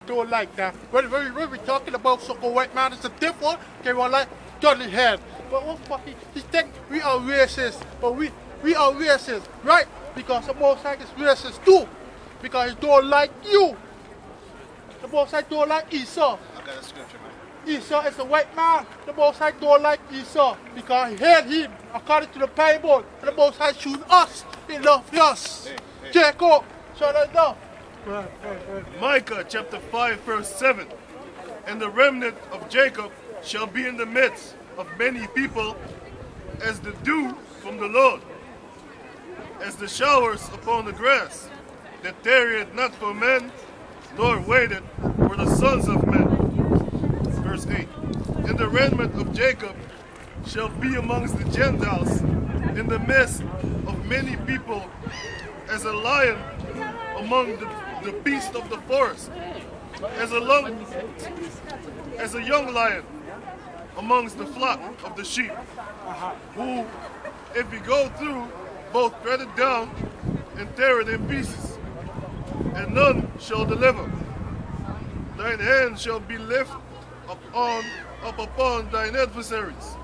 Don't like that. When we talking about so-called white man, it's a different. They want like Johnny Head. But what fucking, he think we are racist. But we are racist, right? Because the Most High is racist too. Because he don't like you. The Most High don't like Esau. I got a scripture, man. Esau is a white man. The Most High don't like Esau because he hate him according to the Bible. And the Most High choose us. He loves us. Hey. Jacob, shut it down. Micah chapter 5 verse 7. And the remnant of Jacob shall be in the midst of many people as the dew from the Lord, as the showers upon the grass, that tarrieth not for men, nor waited for the sons of men. Verse 8. And the remnant of Jacob shall be amongst the Gentiles in the midst of many people, as a lion among the beasts of the forest, as a young lion amongst the flock of the sheep, who, if he go through, both tread it down and tear it in pieces, and none shall deliver. Thine hand shall be lifted up upon thine adversaries,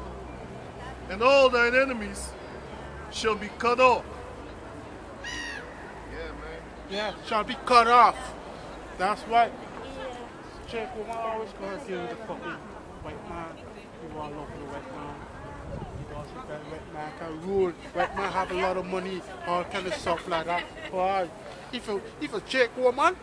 and all thine enemies shall be cut off. Yeah, shall be cut off. That's right. Jacob always gonna deal with the fucking white man. You want to look for the white man. Because that white man can rule. White man have a lot of money, all kind of stuff like that. Why? If a Jacob woman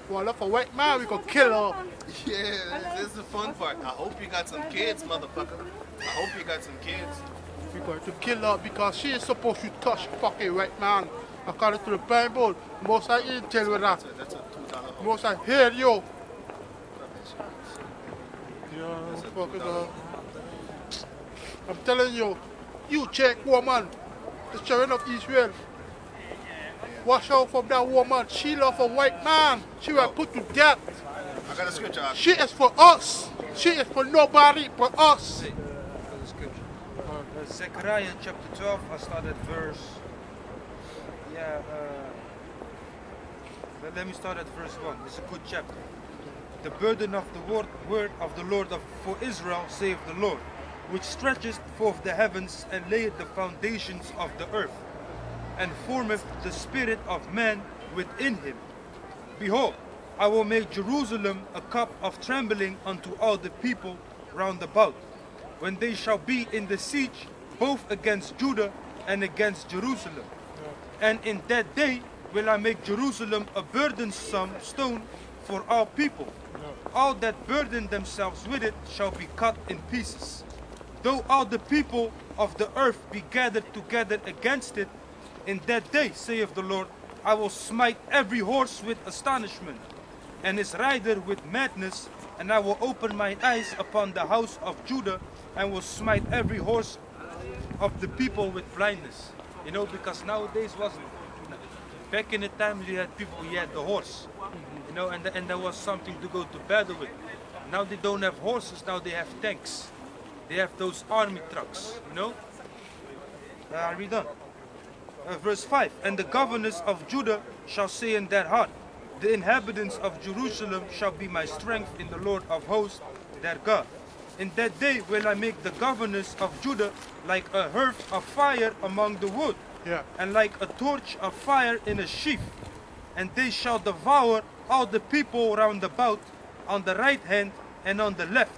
want look for white man, we gonna kill her. Yeah, this is the fun part. I hope you got some kids, motherfucker. I hope you got some kids. We going to kill her because she is supposed to touch fucking white man. According to the Bible, most I ain't tell you that. That's a $2 Most I hear you. That's a Fucking $2. I'm telling you, you check woman, the children of Israel. Watch out from that woman. She love a white man. She will put to death. I got a scripture. She is for us. She is for nobody but us. Zechariah chapter 12, I started verse. Let me start at verse 1. It's a good chapter. The burden of the word of the Lord for Israel, saith the Lord, which stretcheth forth the heavens and layeth the foundations of the earth, and formeth the spirit of man within him. Behold, I will make Jerusalem a cup of trembling unto all the people round about, when they shall be in the siege both against Judah and against Jerusalem. And in that day will I make Jerusalem a burdensome stone for all people. All that burden themselves with it shall be cut in pieces. Though all the people of the earth be gathered together against it, in that day, saith the Lord, I will smite every horse with astonishment, and his rider with madness, and I will open mine eyes upon the house of Judah, and will smite every horse of the people with blindness. You know, because nowadays back in the times you had people, you had the horse, you know, and there was something to go to battle with. Now they don't have horses, now they have tanks. They have those army trucks, you know. Read on. Verse 5, and the governors of Judah shall say in their heart, the inhabitants of Jerusalem shall be my strength in the Lord of hosts, their God. In that day will I make the governors of Judah like a hearth of fire among the wood, and like a torch of fire in a sheaf. And they shall devour all the people round about, on the right hand and on the left.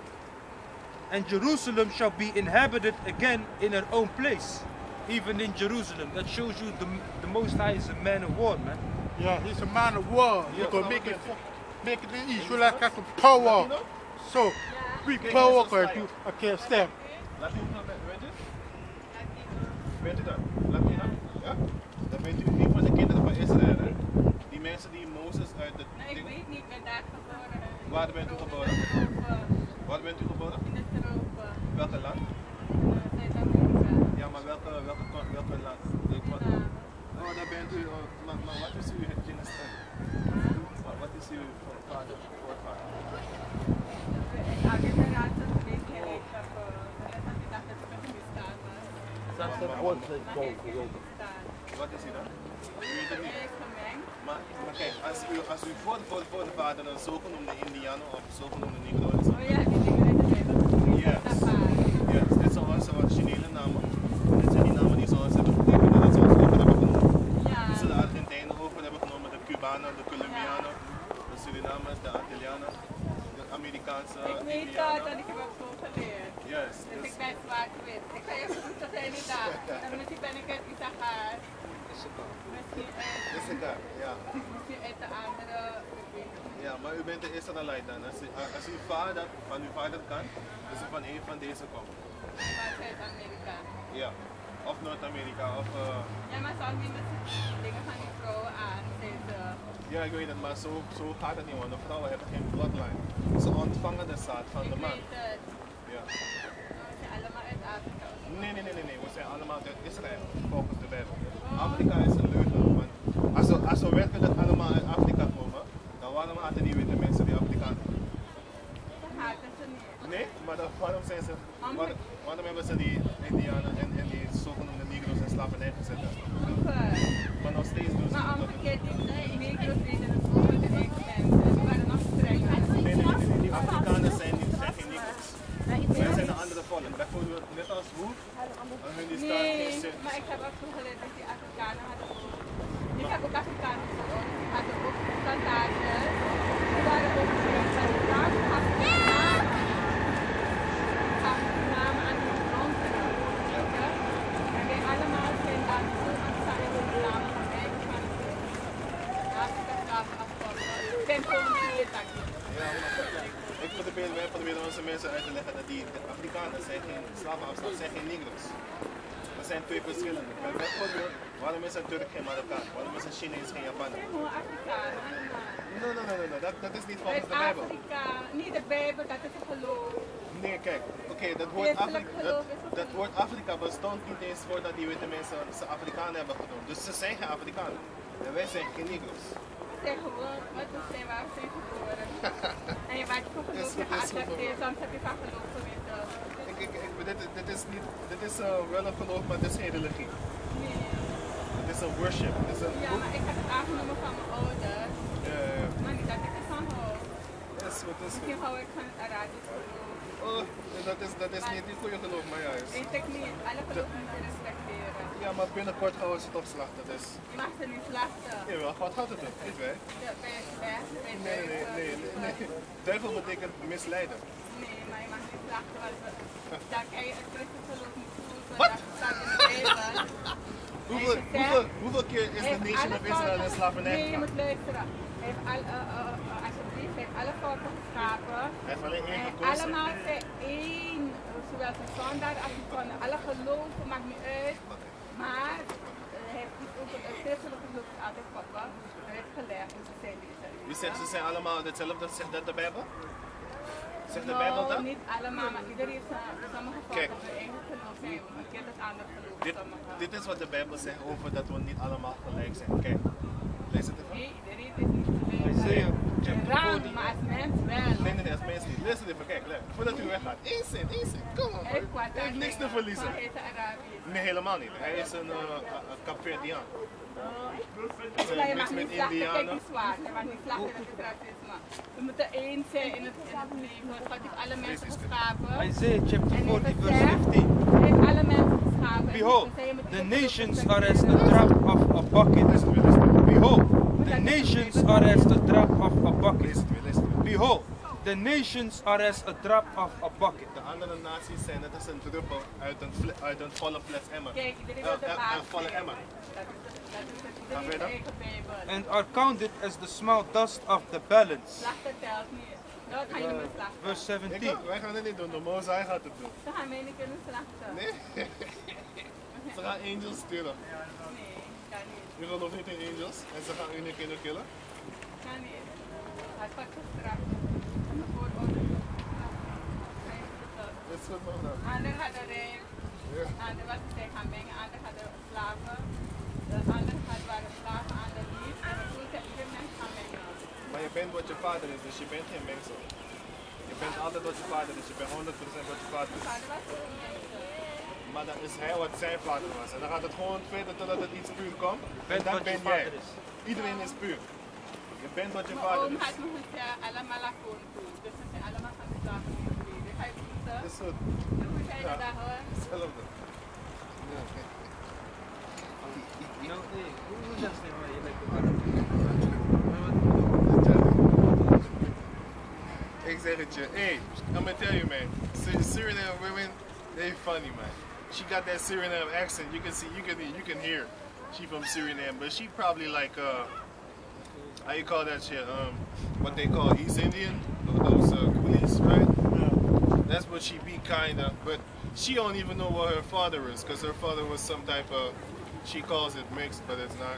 And Jerusalem shall be inhabited again in her own place, even in Jerusalem. That shows you the Most High is a man of war, man. Yeah, he's a man of war. He's gonna make it the Israelites have some power. So, we power because you I can't stand. Weet u dat? Latino? Ja? Dat bent u een van de kinderen van Israël, hè? Die mensen die Mozes uit de... Nee, ik weet niet, ik ben daar geboren. Waar bent u geboren? Waar bent u geboren? In Europa. Welke land? Zuid-Amerika. Ja, maar welke land? Oh, daar bent u... Maar wat is uw genocide? Wat is uw voorvader? Alguém pegar essa direita, essa cidade de Pakistan. Wat is hij dan? U weet het niet. maar kijk, als u voor de vader een zogenoemde Indianen of zogenoemde Negro is. Oh ja, die dingen uit de Bijbel. Yes. Yes, dit zijn onze originele namen. En dit zijn die namen die ze ons hebben getekend, dat ze ons over hebben genomen. Ja. Dus de Argentijnen over hebben genomen, de Cubanen, de Colombianen, de Surinamers, de Antillianen, de Amerikaanse Ik weet Indianen. dat, ik heb ook zo geleerd. Yes. Dus ik ben zwart wit. Ik ga even goed dat zijn daar. En misschien ben ik het Issachar. Misschien Ja. misschien uit de andere. Ja, maar u bent de Israëlite dan. Als uw vader van uw vader kan, dus u van een van deze komt. Maar Zuid-Amerika. Ja. Of Noord-Amerika of... Ja, maar soms nemen ze dingen van die vrouwen aan. Deze. Ja, ik weet het, maar zo gaat het niet, want de vrouwen hebben geen bloodline. Ze ontvangen de zaad van de Ik man. weet het. Ja. Ze zijn allemaal uit Afrika. Nee, we zijn allemaal uit Israël, volgens de Bijbel. Afrika is een leugen, want als we werkelijk allemaal uit Afrika komen, dan waarom haten die witte mensen die Afrikanen? Dat haten ze niet. Nee, maar waarom zijn ze, waarom hebben ze die Indianen en die zogenoemde Negro's in slavernij gezet? Vroeger. Maar nog steeds doen ze Maar dat. omgekeerd, die Negro's deden het ook met de ex-mensen. Die waren nog strenger. Nee, die Afrikanen zijn geen Negro's. Wij zijn een andere volk. Bijvoorbeeld, net als hoe, hun die staat geen Nee, zin. maar ik heb ook zo geleerd dat die Afrikanen hadden ook. Ik heb ook Afrikanen gehoord. Die hadden ook plantages. Die waren ook van de Afrikanen. Namen aan die grond genomen. En wij allemaal zijn dan zo ontstaan in de namen van mij. Van Afrika slaven afkomen. Ik ben gewoon hier dat Wij proberen onze mensen uit te leggen dat die Afrikanen zijn geen slavenafstand, zijn geen Negro's. Dat zijn twee verschillende. Bijvoorbeeld, waarom is een Turk geen Marokkaan? Waarom is een Chinees geen Japaner? gewoon Afrikanen allemaal. Nee, dat is niet volgens Uit de Bijbel. Afrika, niet de Bijbel, dat is een geloof. Nee, kijk, dat woord Afrika bestond niet eens voordat die witte mensen ze Afrikanen hebben genoemd. Dus ze zijn geen Afrikanen. En wij zijn geen Negro's. We zijn gewoon, wat we zijn, waar we zijn geboren. En je wordt voor geloof geaccepteerd, soms heb je van geloof geweten. Dit is wel een geloof, maar dit is geen religie. Nee. Het is een worship. Het is een Ja, maar ik heb het aangenomen van mijn ouders. Maar niet dat ik ervan hou. is goed. Misschien hou ik van het Arabisch geloof. Oh, dat is niet die goede geloof, maar juist. Weet ik niet, alle geloof moet je respecteren. Ja, maar binnenkort gaan we ze toch slachten, dus. Je mag ze niet slachten. Jawel, wat gaat het doen? Niet wij? Ja, bij het weg, bij Nee. Duivel betekent misleiden. Nee, maar je mag niet slachten, want dat je het christelijk geloof niet voelt. Wat? Dat staat in de Bijbel. Hoeveel keer is de nation of Israël in slavernij Nee, je gegaan? moet luisteren. Hij heeft alsjeblieft, hij heeft alle volken geschapen. Hij heeft alleen één En gekozen. allemaal zijn één, zowel de zondaar als de konden. Alle geloven maakt niet uit. Maar hij heeft niet ook het christelijke geloof is altijd God was. Hij heeft geleerd, dus ze zijn niet. Wie zegt ze zijn allemaal hetzelfde? Zegt dat de Bijbel? Zegt de Bijbel dat? Niet allemaal, maar iedereen heeft sommige Kijk. volken hun eigen geloof zijn. Ik heb het ander geloof. Dit is wat de Bijbel zegt over dat we niet allemaal gelijk zijn. Kijk, lees het even. Nee, iedereen is niet gelijk. Isaiah In chapter rang, 40. maar als mens wel. Nee, als mensen niet. Lees het even, kijk, voordat u weggaat. Eén zin, kom op. Hij Hij heeft niks te verliezen. Hij is Arabisch. Nee, helemaal niet. Hij is een Capverdiaan. Maar je mag niet slachten, kijk die zwaar. Je mag niet slachten, dat is racisme. We moeten één zijn in het leven. God heeft alle mensen geschapen. Isaiah chapter En 40 hij verse zegt, 15. hij heeft alle mensen geschapen. Behold, En zij moeten the ook nations respecteren. are as a drop of a bucket. Behold, the nations are as a drop of a bucket. Behold, the nations are as a drop of a bucket. De andere naties zijn net als een druppel uit een volle fles emmer. Kijk, iedereen wil de baas Een volle zijn. emmer. Dat is iedereen eigen Bijbel. And are counted as the small dust of the balance. Slachten telt niet. Dat ga je niet meer slachten. Verse 17. Wij gaan het niet doen, de Mozai gaat het doen. Ze gaan mij niet kunnen slachten. Nee? Ze gaan angels sturen. Nee, kan niet. U gelooft niet in angels en ze gaan u niet kunnen killen? Kan niet. Hij wordt gestraft. Een vooroordeel. Dat is goed nog dan. Ander hadden rijm. Ander was zij gaan mengen. Ander hadden slaven. De ander waren slaven, ander niet. En dan voelt dat ieder mens gaan mengen. Maar je bent wat je vader is, dus je bent geen mengsel. Je bent altijd wat je vader is, je bent 100% wat je vader is. Vader was ook een mensen. Maar dan is hij wat zijn vader was. En dan gaat het gewoon verder totdat het iets puur komt. En Bent dan wat je ben jij. vader is. Iedereen is puur. Je bent wat je vader Oom is. had me gezegd, allemaal akkoord doen. Dus ze zijn allemaal gaan zaken mee geleden. Ga je groeten? Dat is goed. Hoe ga je dat hoor? Hetzelfde. Ik zeg het je. Hey, I'm gonna tell you, man. Suriname women, they funny, man. She got that Suriname accent. You can see, you can hear. She from Suriname, but she probably like how you call that shit? What they call East Indian, those coolies, right? That's what she be kinda. But she don't even know what her father is, cause her father was some type of. She calls it mixed, but it's not.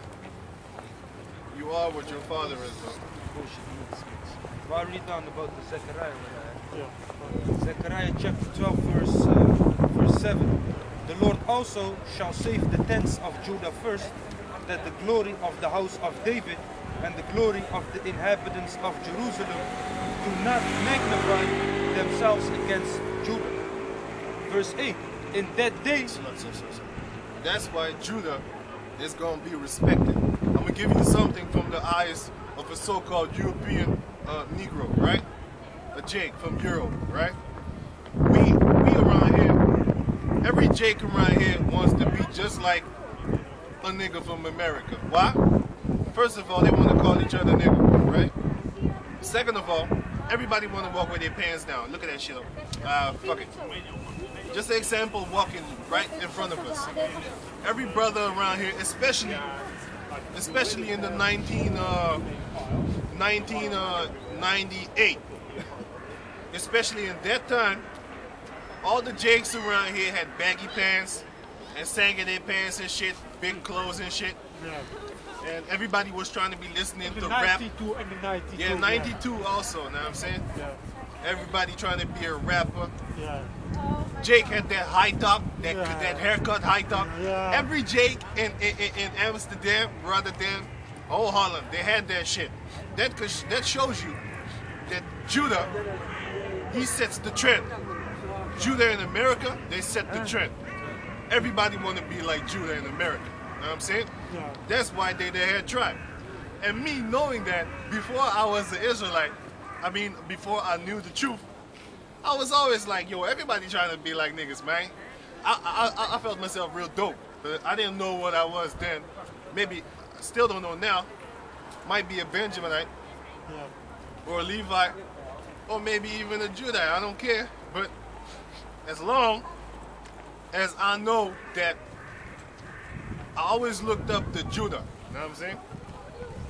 You are what your father is, though. Well, I'll read down about the Zechariah. Yeah. Zechariah chapter 12, verse 7. The Lord also shall save the tents of Judah first, that the glory of the house of David and the glory of the inhabitants of Jerusalem do not magnify themselves against Judah. Verse 8. In that day, That's why Judah is going to be respected. I'm going to give you something from the eyes of a so-called European Negro, right? A Jake from Europe, right? We around here, every Jake around here wants to be just like a nigga from America. Why? First of all, they want to call each other nigga, right? Second of all, everybody want to walk with their pants down. Look at that shit. Fuck it. Just an example, walking right in front of us. Every brother around here, especially in the 1998, especially in that time, all the Jakes around here had baggy pants and sang in their pants and shit, big clothes and shit. Yeah. And everybody was trying to be listening The to rap. 92 and the 92. Yeah, 92 also, know what I'm saying? Yeah. Everybody trying to be a rapper. Yeah. Jake had that high top, that Yeah. that haircut high top. Yeah. Every Jake in Amsterdam, Rotterdam, whole Holland, they had that shit. That shows you that Judah, he sets the trend. Judah in America, they set the trend. Everybody want to be like Judah in America. Know what I'm saying? Yeah. That's why they the head tribe. And me knowing that before I was an Israelite, I mean before I knew the truth, I was always like, yo, everybody trying to be like niggas, man. I felt myself real dope, but I didn't know what I was then. Maybe, I still don't know now. Might be a Benjaminite, Yeah. or a Levite, or maybe even a Judite, I don't care. But as long as I know that I always looked up to Judah, you know what I'm saying?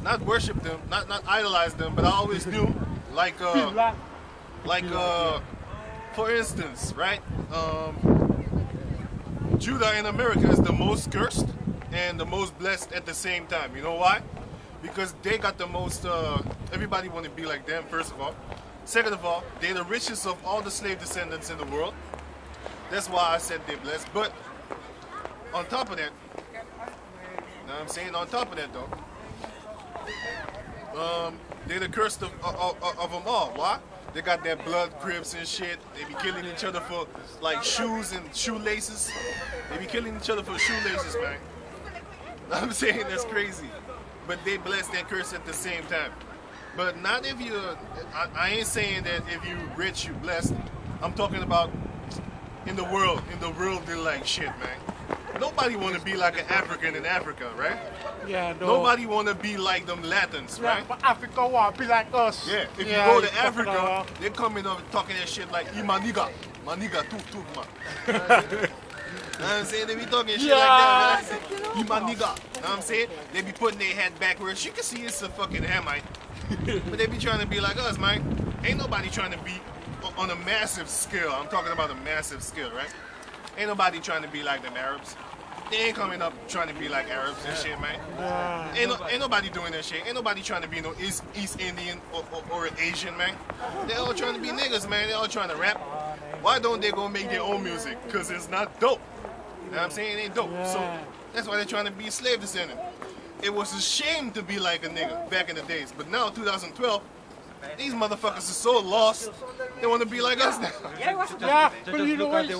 Not worship them, not idolize them, but I always knew, like, for instance, right? Judah in America is the most cursed and the most blessed at the same time. You know why? Because they got the most, everybody want to be like them, first of all. Second of all, they're the richest of all the slave descendants in the world. That's why I said they're blessed. But on top of that, you know what I'm saying? On top of that though, they're the cursed of them all. Why? They got that blood cribs and shit. They be killing each other for like shoes and shoelaces. They be killing each other for shoelaces, man. I'm saying that's crazy. But they blessed and cursed at the same time. But not if you, I ain't saying that if you rich, you blessed. I'm talking about in the world they like shit, man. Nobody want to be like an African in Africa, right? Yeah, no. Nobody want to be like them Latins, Yeah, right? but Africa want to be like us. Yeah, if Yeah, you go to fucking Africa, they come in talking that shit like, maniga, too, man. You know what I'm saying? They be talking shit like that, man. You my nigga. You know what I'm saying? They be putting their head backwards. You can see it's a fucking Hamite. But they be trying to be like us, man. Ain't nobody trying to be on a massive scale. I'm talking about a massive scale, right? Ain't nobody trying to be like them Arabs. They ain't coming up trying to be like Arabs and shit, man. Yeah. Ain't nobody doing that shit. Ain't nobody trying to be no East Indian or an Asian, man. They all trying to be niggas, man. They all trying to rap. Why don't they go make their own music? Because it's not dope. You know what I'm saying? It ain't dope. Yeah. So that's why they're trying to be a slave descendant. It was a shame to be like a nigga back in the days. But now, 2012, these motherfuckers are so lost, they want to be like us now. Yeah, but you know what? You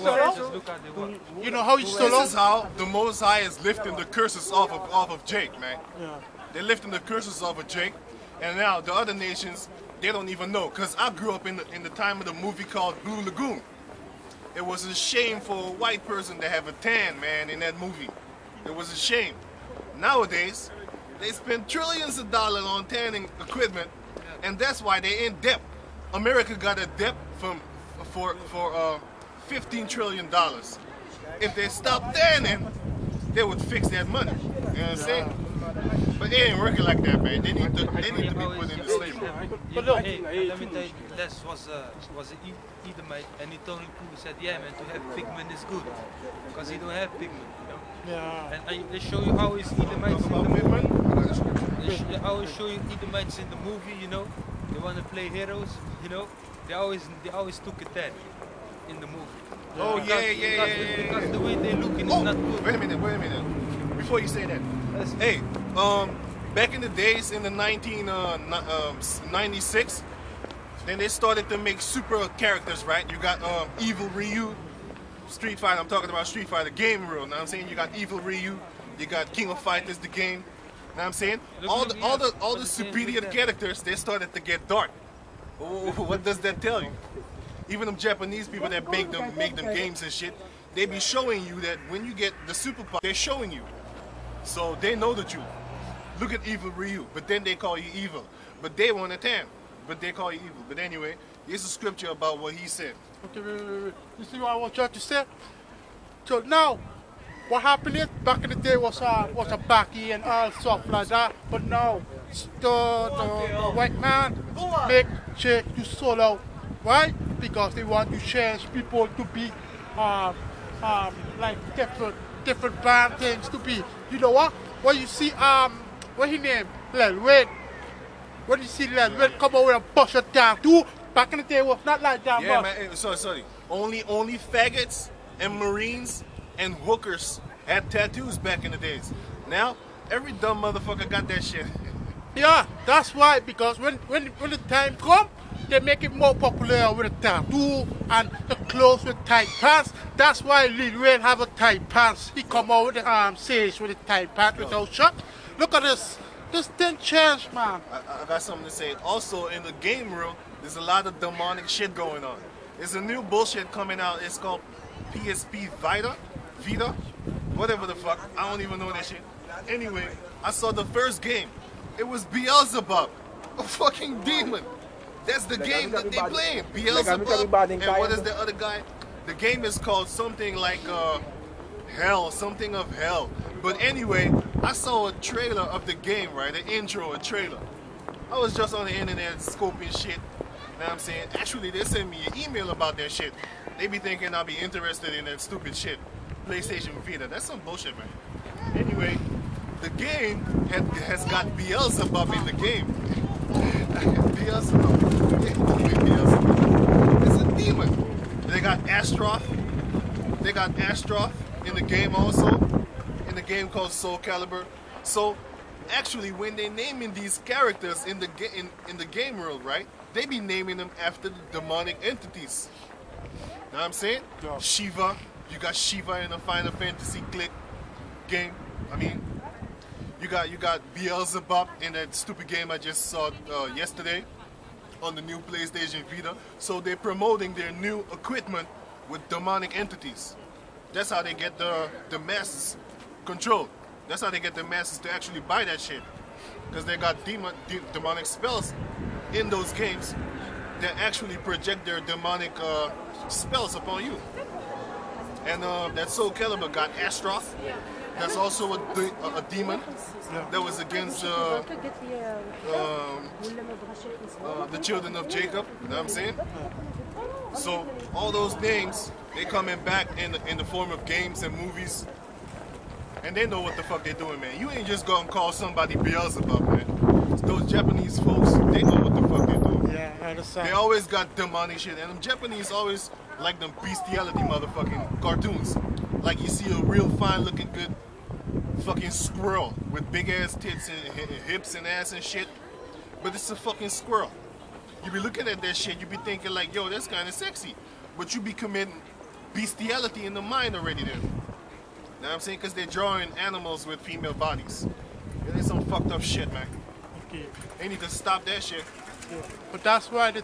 know how you This solo? is how the Most High is lifting the curses off of Jake, man. Yeah. They're lifting the curses off of Jake, and now the other nations, they don't even know. Cause I grew up in the time of the movie called Blue Lagoon. It was a shame for a white person to have a tan, man, in that movie. It was a shame. Nowadays, they spend trillions of dollars on tanning equipment, and that's why they're in debt. America got a debt for $15 trillion. If they stopped tanning, they would fix that money. You know what I'm saying? But it ain't working like that, man. They need to be put into slavery. But look, hey, let me tell you, Les was an Edomite, and he told me, he said, yeah, man, to have pigment is good, because he don't have pigment, you know. Yeah. And they show you how is Edomites in the movie. They always show you Edomites in the movie, you know. They want to play heroes, you know. They always took a tan in the movie. Oh yeah. Because the way they looking is not good. Wait a minute. Before you say that, hey, back in the days in the 1996, then they started to make super characters, right? You got Evil Ryu, Street Fighter. I'm talking about Street Fighter game rule. Know what I'm saying? You got Evil Ryu, you got King of Fighters, the game. Know what I'm saying? All the superior characters, they started to get dark. What does that tell you? Even them Japanese people that make them games and shit, they be showing you that when you get the superpower, they're showing you. So they know the truth. Look at Evil Ryu, but then they call you evil. But they want a tan, but they call you evil. But anyway, here's a scripture about what he said. Okay, wait. You see what I want you to say? So now, what happened is, back in the day was a backy and all stuff like that. But now, the white man make Jake to solo, right? Because they want to change people to be like different bad things to be. You know what? When you see what he named Lil Wayne, when you see Lil Wayne come over with a bunch of tattoo, back in the day it was not like that. Yeah, but man. Sorry. Only faggots and Marines and hookers had tattoos back in the days. Now every dumb motherfucker got that shit. yeah, that's why. Because when the time comes, they make it more popular with a tattoo and the clothes with tight pants. That's why Lil Wayne have a tight pants. He come out with the stage with a tight pants without shirt. Look at this. This didn't change, man. I got something to say. Also, in the game world, there's a lot of demonic shit going on. There's a new bullshit coming out. It's called PSP Vita, whatever the fuck. I don't even know that shit. Anyway, I saw the first game. It was Beelzebub, a fucking demon. That's the game that they playing. Beelzebub. And what is the other guy? The game is called something like Hell, something of Hell. But anyway, I saw a trailer of the game, right? An intro, a trailer. I was just on the internet scoping shit. You know what I'm saying? Actually, they sent me an email about that shit. They be thinking I'll be interested in that stupid shit. PlayStation Vita. That's some bullshit, man. Anyway, the game has got Beelzebub in the game. Beelzebub. It's a demon. They got Astroth. They got Astroth in the game also. In the game called Soul Calibur. So actually, when they're naming these characters in the game world, right? They be naming them after the demonic entities. Know what I'm saying? Yeah. Shiva. You got Shiva in the Final Fantasy game. I mean, you got Beelzebub in that stupid game I just saw yesterday on the new PlayStation Vita. So they're promoting their new equipment with demonic entities. That's how they get the masses controlled. That's how they get the masses to actually buy that shit. Because they got demonic spells in those games that actually project their demonic spells upon you. And that Soul Calibur got Astroth. That's also a demon that was against the children of Jacob. You know what I'm saying? So all those names, they coming back in the form of games and movies. And they know what the fuck they're doing, man. You ain't just gonna call somebody Beelzebub, man. Those Japanese folks, they know what the fuck they're doing. Yeah, I understand. They always got demonic shit. And them Japanese always like them bestiality motherfucking cartoons. Like you see a real fine looking good fucking squirrel with big ass tits and hips and ass and shit. But it's a fucking squirrel. You be looking at that shit, you be thinking like, yo, that's kind of sexy. But you be committing bestiality in the mind already there. You know what I'm saying? Because they're drawing animals with female bodies. And there's some fucked up shit, man. Okay. They need to stop that shit. Yeah. But that's why the